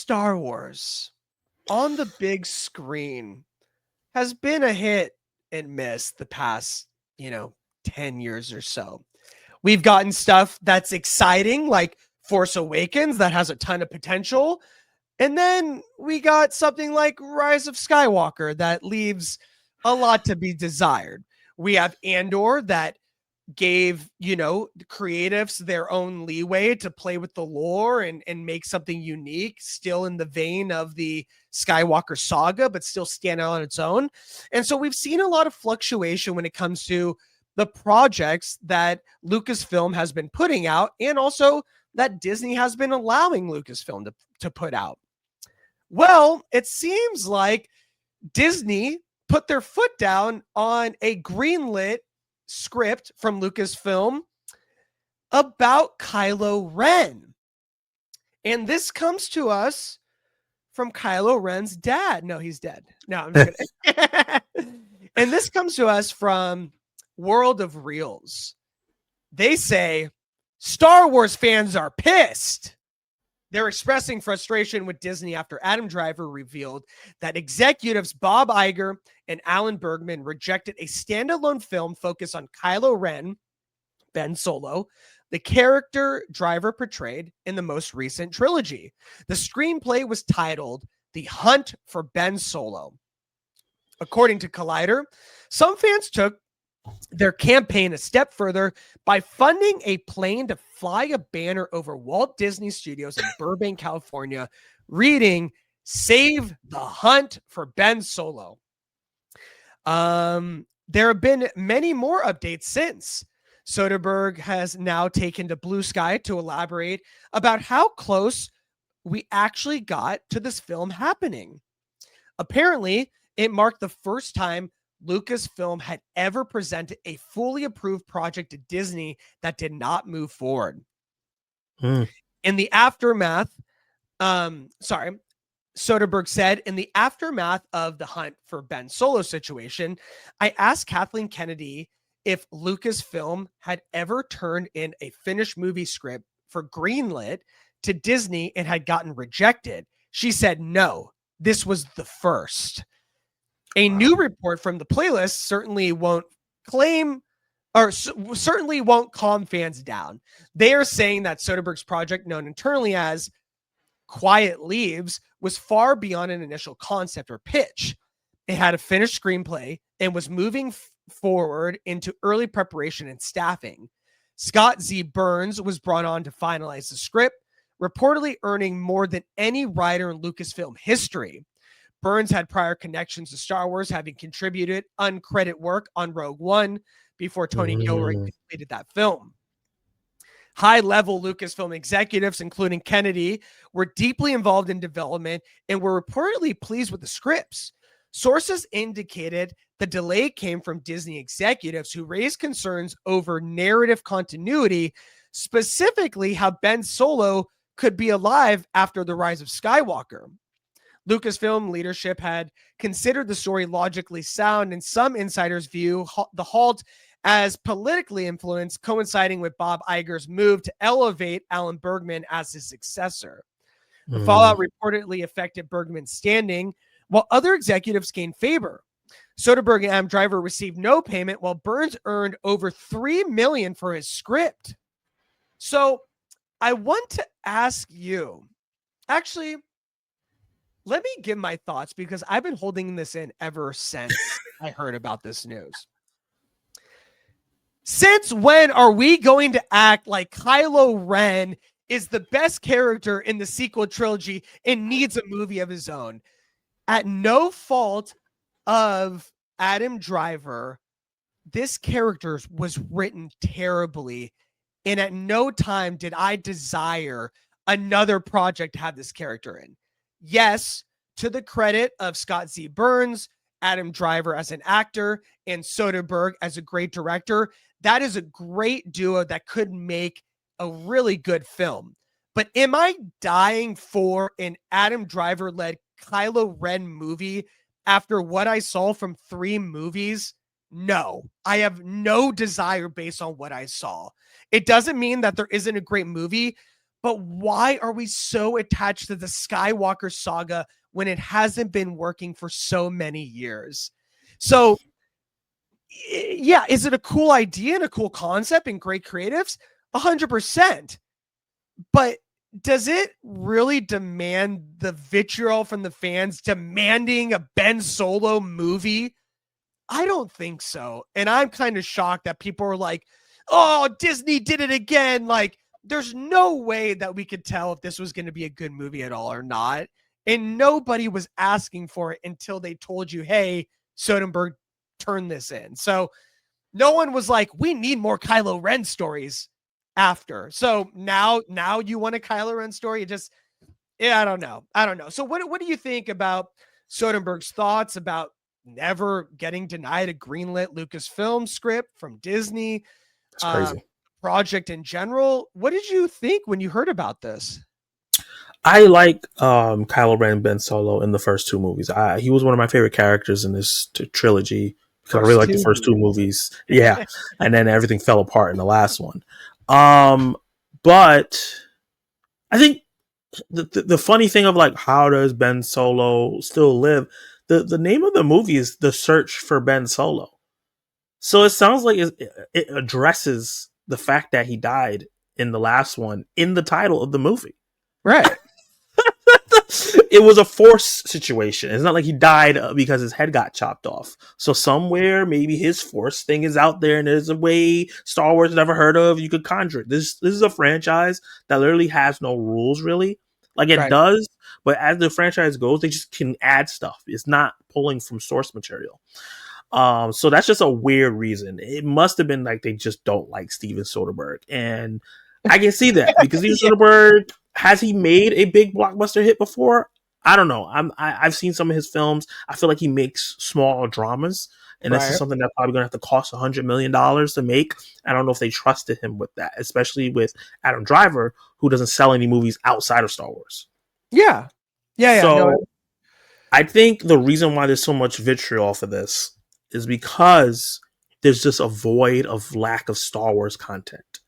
Star Wars on the big screen has been a hit and miss the past, 10 years or so. We've gotten stuff that's exciting, like Force Awakens, that has a ton of potential. And then we got something like Rise of Skywalker that leaves a lot to be desired. We have Andor that gave, creatives their own leeway to play with the lore and make something unique, still in the vein of the Skywalker saga, but still stand out on its own. And so we've seen a lot of fluctuation when it comes to the projects that Lucasfilm has been putting out, and also that Disney has been allowing Lucasfilm to put out. Well, it seems like Disney put their foot down on a greenlit script from Lucasfilm about Kylo Ren. And this comes to us from Kylo Ren's dad. No, he's dead. No, I'm just kidding. And this comes to us from World of Reels. They say Star Wars fans are pissed. They're expressing frustration with Disney after Adam Driver revealed that executives Bob Iger and Alan Bergman rejected a standalone film focused on Kylo Ren, Ben Solo, the character Driver portrayed in the most recent trilogy. The screenplay was titled The Hunt for Ben Solo. According to Collider, some fans took their campaign a step further by funding a plane to fly a banner over Walt Disney Studios in Burbank, California, reading "Save the Hunt for Ben Solo." There have been many more updates since. Soderbergh has now taken to Blue Sky to elaborate about how close we actually got to this film happening. Apparently, it marked the first time Lucasfilm had ever presented a fully approved project to Disney that did not move forward. In the aftermath, Soderbergh said, in the aftermath of the Hunt for Ben Solo situation, I asked Kathleen Kennedy if Lucasfilm had ever turned in a finished movie script for Greenlit to Disney and had gotten rejected. She said, no, this was the first. A new report from the playlist certainly won't calm fans down. They are saying that Soderbergh's project, known internally as Quiet Leaves, was far beyond an initial concept or pitch. It had a finished screenplay and was moving forward into early preparation and staffing. Scott Z. Burns was brought on to finalize the script, reportedly earning more than any writer in Lucasfilm history. Burns had prior connections to Star Wars, having contributed uncredited work on Rogue One before Tony Gilroy completed that film. High-level Lucasfilm executives, including Kennedy, were deeply involved in development and were reportedly pleased with the scripts. Sources indicated the delay came from Disney executives who raised concerns over narrative continuity, specifically how Ben Solo could be alive after the Rise of Skywalker. Lucasfilm leadership had considered the story logically sound, and some insiders view the halt as politically influenced, coinciding with Bob Iger's move to elevate Alan Bergman as his successor. The fallout reportedly affected Bergman's standing, while other executives gained favor. Soderbergh and Adam Driver received no payment, while Burns earned over $3 million for his script. So I want to ask you, actually, let me give my thoughts because I've been holding this in ever since I heard about this news. Since when are we going to act like Kylo Ren is the best character in the sequel trilogy and needs a movie of his own? At no fault of Adam Driver, this character was written terribly, and at no time did I desire another project to have this character in. Yes, to the credit of Scott Z. Burns, Adam Driver as an actor, and Soderbergh as a great director, that is a great duo that could make a really good film. But am I dying for an Adam Driver-led Kylo Ren movie after what I saw from 3 movies? No, I have no desire based on what I saw. It doesn't mean that there isn't a great movie, But why are we so attached to the Skywalker saga when it hasn't been working for so many years? So, yeah, is it a cool idea and a cool concept and great creatives? 100%. But does it really demand the vitriol from the fans demanding a Ben Solo movie? I don't think so. And I'm kind of shocked that people are like, oh, Disney did it again. Like, there's no way that we could tell if this was going to be a good movie at all or not. And nobody was asking for it until they told you, hey, Soderbergh, turn this in. So no one was like, we need more Kylo Ren stories after. So now you want a Kylo Ren story? It just, yeah, I don't know. So what do you think about Soderbergh's thoughts about never getting denied a greenlit Lucasfilm script from Disney, It's crazy. project in general? What did you think when you heard about this? I like Kylo Ren, Ben Solo in the first two movies. He was one of my favorite characters in this trilogy because I really First like the two first two movies. Yeah, and then everything fell apart in the last one. But I think the funny thing of like how does Ben Solo still live? The name of the movie is The Search for Ben Solo. So it sounds like it addresses the fact that he died in the last one in the title of the movie. Right. It was a force situation. It's not like he died because his head got chopped off. So somewhere, maybe his force thing is out there, and there's a way Star Wars never heard of. You could conjure it. This is a franchise that literally has no rules, really. Like it Right. does, but as the franchise goes, they just can add stuff. It's not pulling from source material. So that's just a weird reason. It must have been like they just don't like Steven Soderbergh, and I can see that because Steven Yeah. Soderbergh, has he made a big blockbuster hit before? I don't know. I've seen some of his films. I feel like he makes small dramas, and this is Right. something that's probably going to have to cost $100 million to make. I don't know if they trusted him with that, especially with Adam Driver, who doesn't sell any movies outside of Star Wars. Yeah. Yeah. No. So I think the reason why there's so much vitriol for this is because there's just a void of lack of Star Wars content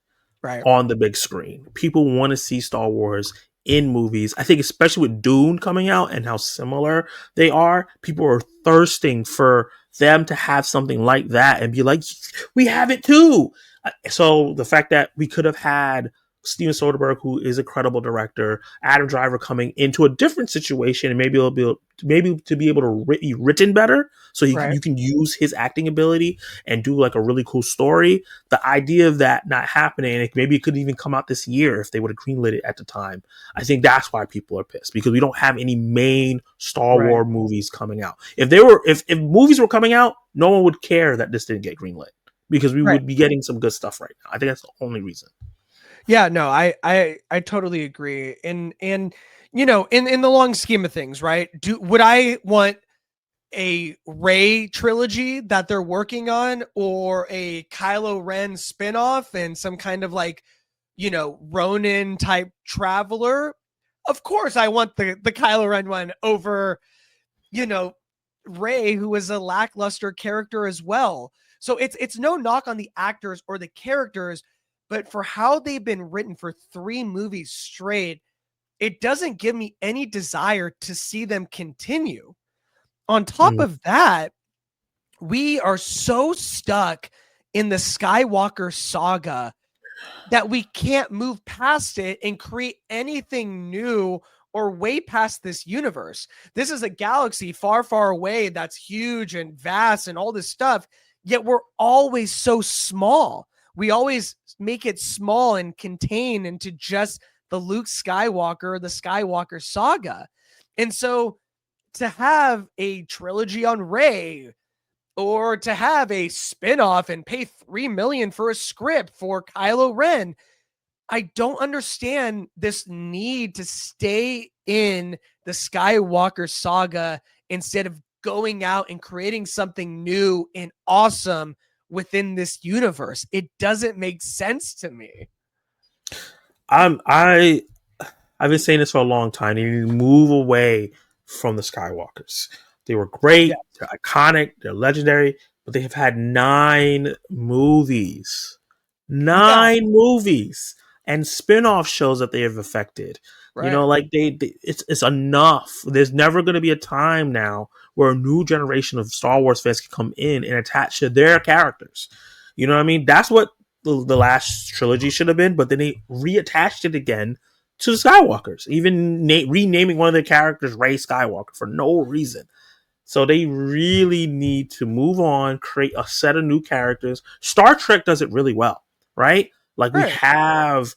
Right. on the big screen. People want to see Star Wars in movies. I think especially with Dune coming out and how similar they are, people are thirsting for them to have something like that and be like, we have it too. So the fact that we could have had Steven Soderbergh, who is a credible director, Adam Driver coming into a different situation, and maybe to be able to be written better, so Right. you can use his acting ability and do like a really cool story. The idea of that not happening, maybe it could even come out this year if they would have greenlit it at the time. I think that's why people are pissed, because we don't have any main Star Right. Wars movies coming out. If movies were coming out, no one would care that this didn't get greenlit, because we Right. would be getting some good stuff right now. I think that's the only reason. Yeah, no, I totally agree. And in the long scheme of things, right? Would I want a Rey trilogy that they're working on, or a Kylo Ren spinoff and some kind of like, Ronin type traveler? Of course I want the Kylo Ren one over, you know, Rey, who is a lackluster character as well. So it's no knock on the actors or the characters, but for how they've been written for 3 movies straight, it doesn't give me any desire to see them continue. On top Mm. of that, we are so stuck in the Skywalker saga that we can't move past it and create anything new or way past this universe. This is a galaxy far, far away that's huge and vast and all this stuff, yet we're always so small. We always make it small and contain into just the Luke Skywalker, the Skywalker saga. And so to have a trilogy on Rey, or to have a spin-off and pay $3 million for a script for Kylo Ren, I don't understand this need to stay in the Skywalker saga instead of going out and creating something new and awesome within this universe. It doesn't make sense to me. I I've been saying this for a long time. They need to move away from the Skywalkers. They were Yeah. great, they're iconic, they're legendary, but they have had 9 movies. Yeah. 9 movies. and spin-off shows that they have affected. You Right. know, like it's enough. There's never going to be a time now where a new generation of Star Wars fans can come in and attach to their characters. You know what I mean? That's what the last trilogy should have been, but then they reattached it again to the Skywalkers, even renaming one of the characters Rey Skywalker for no reason. So they really need to move on, create a set of new characters. Star Trek does it really well, right? Like we Right. have,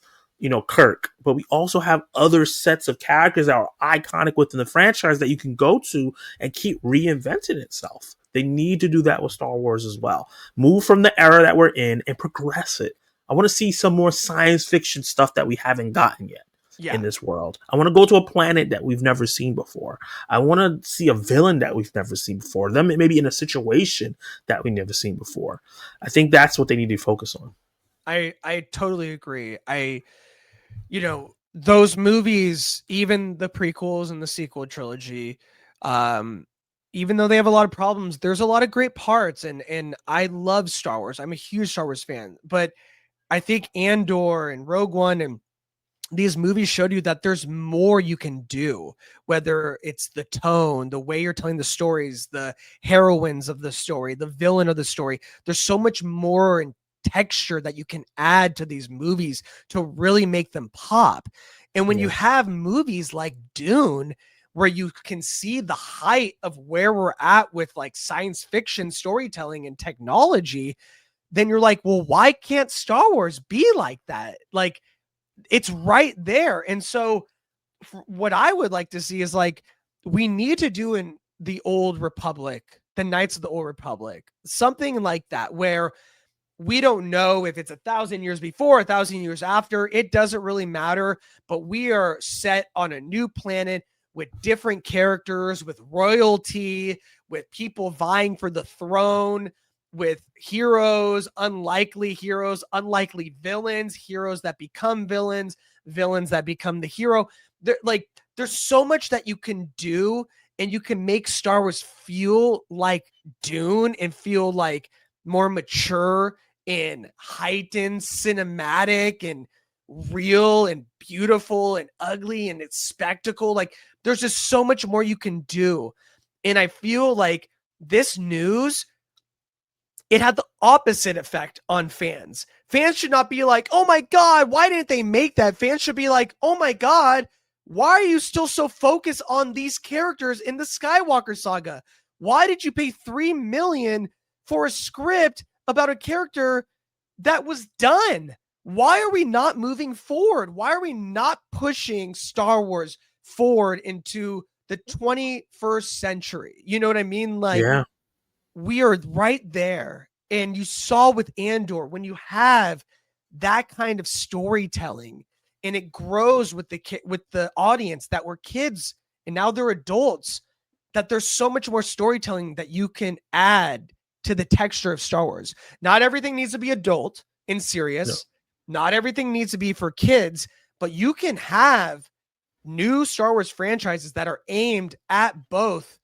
Kirk, but we also have other sets of characters that are iconic within the franchise that you can go to and keep reinventing itself. They need to do that with Star Wars as well. Move from the era that we're in and progress it. I want to see some more science fiction stuff that we haven't gotten yet in Yeah. this world. I want to go to a planet that we've never seen before. I want to see a villain that we've never seen before. Them maybe in a situation that we've never seen before. I think that's what they need to focus on. I totally agree. Those movies, even the prequels and the sequel trilogy, um, even though they have a lot of problems, there's a lot of great parts, and I love Star Wars. I'm a huge Star Wars fan, but I think Andor and Rogue One and these movies showed you that there's more you can do, whether it's the tone, the way you're telling the stories, the heroines of the story, the villain of the story. There's so much more in texture that you can add to these movies to really make them pop. And when you Yeah. have movies like Dune, where you can see the height of where we're at with like science fiction storytelling and technology, then you're like, well, why can't Star Wars be like that? Like, it's right there. And so what I would like to see is like, we need to do in the Old Republic, the Knights of the Old Republic, something like that, where we don't know if it's 1,000 years before, 1,000 years after. It doesn't really matter, but we are set on a new planet with different characters, with royalty, with people vying for the throne, with heroes, unlikely villains, heroes that become villains, villains that become the hero. There's so much that you can do, and you can make Star Wars feel like Dune and feel like more mature and heightened, cinematic and real and beautiful and ugly and it's spectacle. Like, there's just so much more you can do. And I feel like this news, it had the opposite effect on fans. Fans should not be like, oh my God, why didn't they make that? Fans should be like, oh my God, why are you still so focused on these characters in the Skywalker saga? Why did you pay $3 million for a script about a character that was done? Why are we not moving forward? Why are we not pushing Star Wars forward into the 21st century? You know what I mean? Like, Yeah. we are right there. And you saw with Andor, when you have that kind of storytelling and it grows with the audience that were kids and now they're adults, that there's so much more storytelling that you can add to the texture of Star Wars. Not everything needs to be adult and No. serious. Not everything needs to be for kids, but you can have new Star Wars franchises that are aimed at both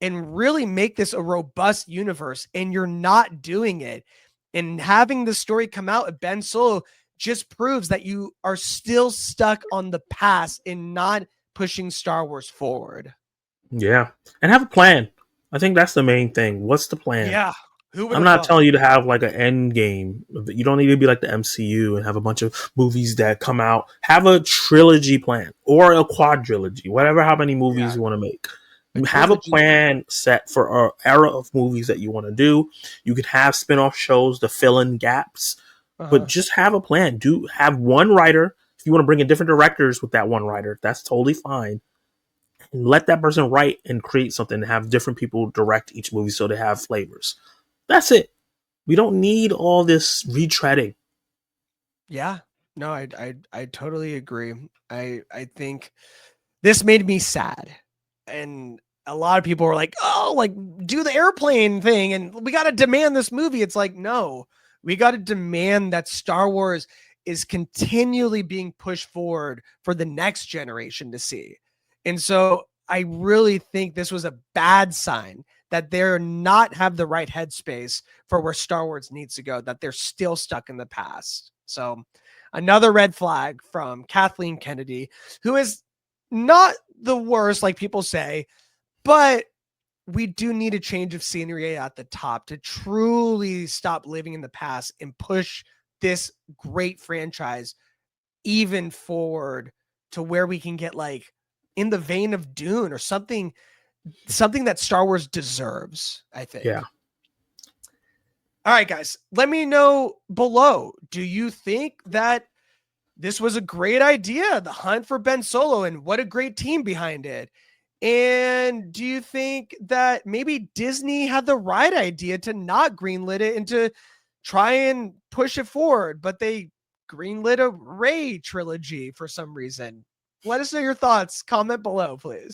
and really make this a robust universe, and you're not doing it. And having the story come out of Ben Solo just proves that you are still stuck on the past and not pushing Star Wars forward. Yeah. And have a plan. I think that's the main thing. What's the plan? Yeah. Who would I'm have not thought? telling you to have like an end game. You don't need to be like the MCU and have a bunch of movies that come out. Have a trilogy plan or a quadrilogy, whatever, how many movies Yeah. you want to make. A Have a trilogy. plan set for an era of movies that you want to do. You can have spin-off shows to fill in gaps, but just have a plan. Do have one writer. If you want to bring in different directors with that one writer, that's totally fine. And let that person write and create something and have different people direct each movie so they have flavors. That's it. We don't need all this retreading. Yeah. No, I totally agree. I think this made me sad. And a lot of people were like, "Oh, like do the airplane thing and we got to demand this movie." It's like, "No. We got to demand that Star Wars is continually being pushed forward for the next generation to see." And so I really think this was a bad sign that they're not have the right headspace for where Star Wars needs to go, that they're still stuck in the past. So Another red flag from Kathleen Kennedy, who is not the worst, like people say, but we do need a change of scenery at the top to truly stop living in the past and push this great franchise even forward to where we can get like in the vein of Dune or something that Star Wars deserves, I think. Yeah. All right, guys, let me know below. Do you think that this was a great idea, the hunt for Ben Solo, and what a great team behind it? And do you think that maybe Disney had the right idea to not greenlit it and to try and push it forward, but they greenlit a Rey trilogy for some reason? Let us know your thoughts. Comment below, please.